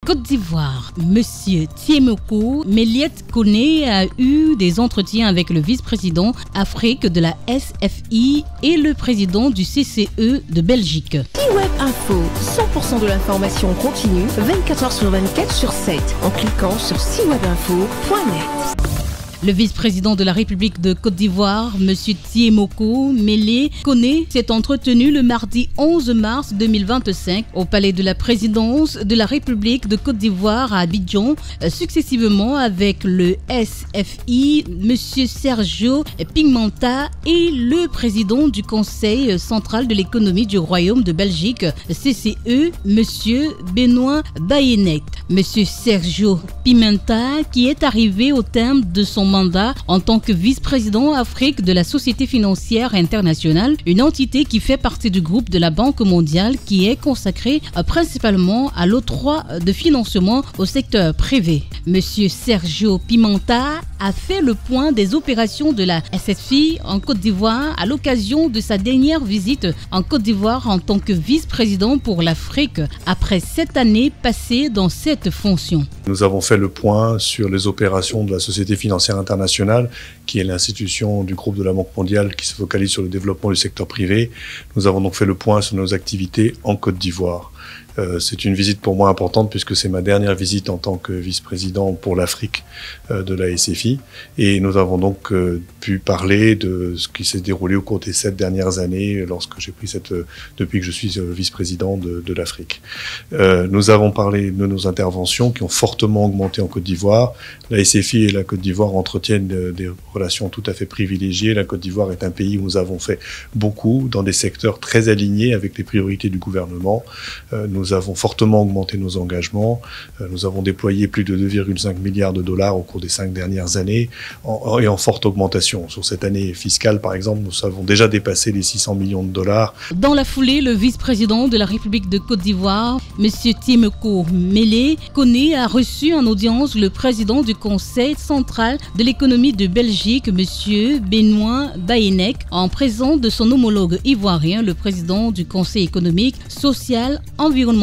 Côte d'Ivoire, Monsieur Tiemoko Méliette Koné a eu des entretiens avec le vice-président Afrique de la SFI et le président du CCE de Belgique. C-Web Info, 100% de l'information continue, 24 h sur 24 sur 7, en cliquant sur cwebinfo.net. Le vice-président de la République de Côte d'Ivoire, M. Tiemoko Méliette Koné, s'est entretenu le mardi 11 mars 2025 au palais de la présidence de la République de Côte d'Ivoire à Abidjan, successivement avec le SFI, M. Sergio Pimenta, et le président du Conseil central de l'économie du Royaume de Belgique, CCE, M. Benoît Bayenec. M. Sergio Pimenta, qui est arrivé au terme de son mandat en tant que vice-président Afrique de la Société financière internationale, une entité qui fait partie du groupe de la Banque mondiale qui est consacrée principalement à l'octroi de financement au secteur privé. Monsieur Sergio Pimenta a fait le point des opérations de la SFI en Côte d'Ivoire à l'occasion de sa dernière visite en Côte d'Ivoire en tant que vice-président pour l'Afrique après 7 années passées dans cette fonction. Nous avons fait le point sur les opérations de la Société financière internationale, qui est l'institution du groupe de la Banque mondiale qui se focalise sur le développement du secteur privé. Nous avons donc fait le point sur nos activités en Côte d'Ivoire. C'est une visite pour moi importante puisque c'est ma dernière visite en tant que vice-président pour l'Afrique de la SFI. Et nous avons donc pu parler de ce qui s'est déroulé au cours des 7 dernières années lorsque j'ai pris depuis que je suis vice-président de l'Afrique. Nous avons parlé de nos interventions qui ont fortement augmenté en Côte d'Ivoire. La SFI et la Côte d'Ivoire entretiennent des relations tout à fait privilégiées. La Côte d'Ivoire est un pays où nous avons fait beaucoup dans des secteurs très alignés avec les priorités du gouvernement. Nous avons fortement augmenté nos engagements. Nous avons déployé plus de 2,5 milliards de dollars au cours des 5 dernières années et en forte augmentation. Sur cette année fiscale, par exemple, nous avons déjà dépassé les 600 millions de dollars. Dans la foulée, le vice-président de la République de Côte d'Ivoire, M. Tiemoko Méliette Koné, a reçu en audience le président du Conseil central de l'économie de Belgique, M. Benoît Bayenec, en présence de son homologue ivoirien, le président du Conseil économique, social, environnemental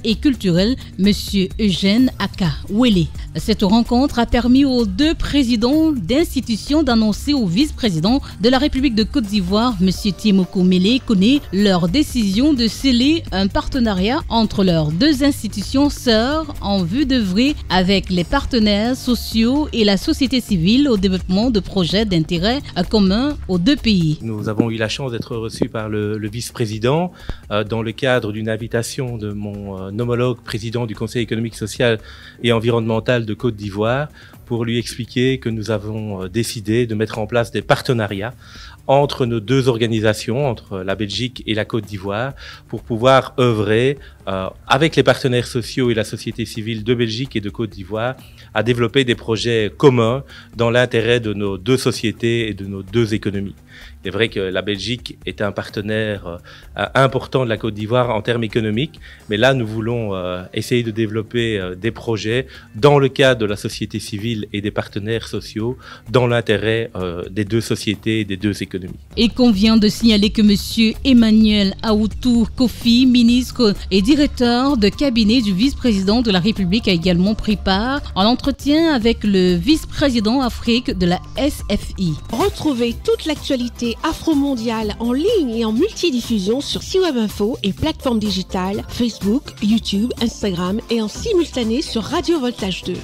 et culturel, M. Eugène Aka-Wele. Cette rencontre a permis aux deux présidents d'institutions d'annoncer au vice-président de la République de Côte d'Ivoire, M. Tiemoko Méliette Koné, leur décision de sceller un partenariat entre leurs deux institutions sœurs en vue d'œuvrer avec les partenaires sociaux et la société civile au développement de projets d'intérêt commun aux deux pays. Nous avons eu la chance d'être reçus par le vice-président dans le cadre d'une invitation de mon homologue président du Conseil économique, social et environnemental de Côte d'Ivoire pour lui expliquer que nous avons décidé de mettre en place des partenariats entre nos deux organisations, entre la Belgique et la Côte d'Ivoire, pour pouvoir œuvrer avec les partenaires sociaux et la société civile de Belgique et de Côte d'Ivoire à développer des projets communs dans l'intérêt de nos deux sociétés et de nos deux économies. Il est vrai que la Belgique est un partenaire important de la Côte d'Ivoire en termes économiques, mais là nous voulons essayer de développer des projets dans le cadre de la société civile et des partenaires sociaux dans l'intérêt des deux sociétés et des deux économies. Il convient de signaler que M. Emmanuel Aoutou Kofi, ministre et directeur de cabinet du vice-président de la République, a également pris part en entretien avec le vice-président Afrique de la SFI. Retrouvez toute l'actualité afro-mondiale en ligne et en multidiffusion sur C-Web Info et plateformes digitales Facebook, YouTube, Instagram et en simultané sur Radio Voltage 2.